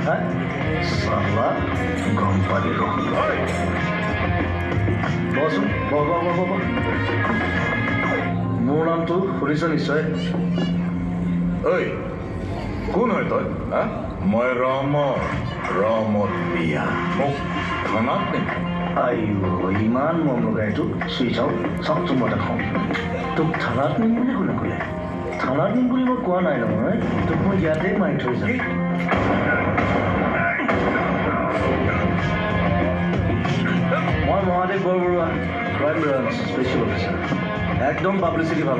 হা চালা গম পালি বচোন মোৰ নামটো শুনিছ নিশ্চয় ঐ কোন হয় তই হা মই ৰমত বিয়া মোক থানাত নেকি আইঅ ইমান মন লগাই তোক চুই চাওঁ চাওকচোন মই দেখাওঁ তোক থানাত নিম বুলি কোনে ক'লে থানাত নিম বুলি মই কোৱা নাই নহয় তোক মই ইয়াতে মাৰি থৈ যাম মই Mahadev Borborua crime branch special officer একদম পাব্লিচিটি ভাল